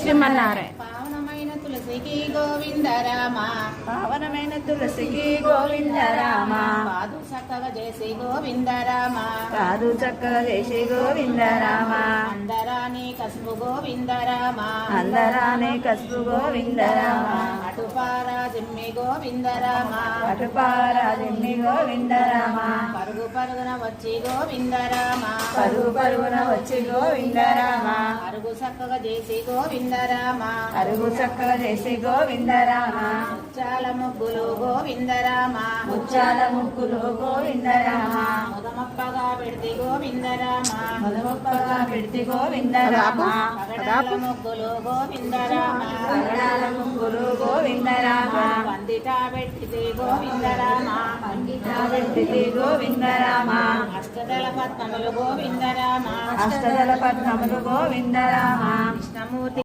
శ్రీమన్నారాయణ. పావనమైన తులసికి గోవిందరామ, పావనమైన తులసికి గోవిందరామ, పాదు చక్కగా చేసి గోవిందరామ, కాదు చక్కగా చేసి గోవిందరామ, అందరాని కసుపు గోవిందరామ, అందరానే కసుపు గోవిందరామ, అటుపారా జిమ్మి గోవిందరామ, అటుపారాదిమ్మి గోవిందరామ, పరుగు పరుగున వచ్చి గోవిందరామ, పరుగు పరుగున వచ్చి గోవిందరామ, అరుగు చక్కగా చేసి గోవిందరామ, అరుగు చక్కగా చేసి గోవిందరామ, ముచ్చాల ముగ్గులు గోవిందరామ, ముచ్చాల ముగ్గులు గోవిందరామ, ముదమప్పగా పెడితే గోవిందరామ, మధుమప్పగా పెడితి గోవిందరామ, పగడాల ముగ్గులు గోవిందరామ, పగడాల ముగ్గులు గోవిందరామ, వందిట పెట్టితే గోవిందరామ, అంకితా పెడితి గోవిందరామ, అష్టదళ పద్మములు గోవిందరామ, అష్టదళ పద్మములు గోవిందరామ, కృష్ణమూర్తి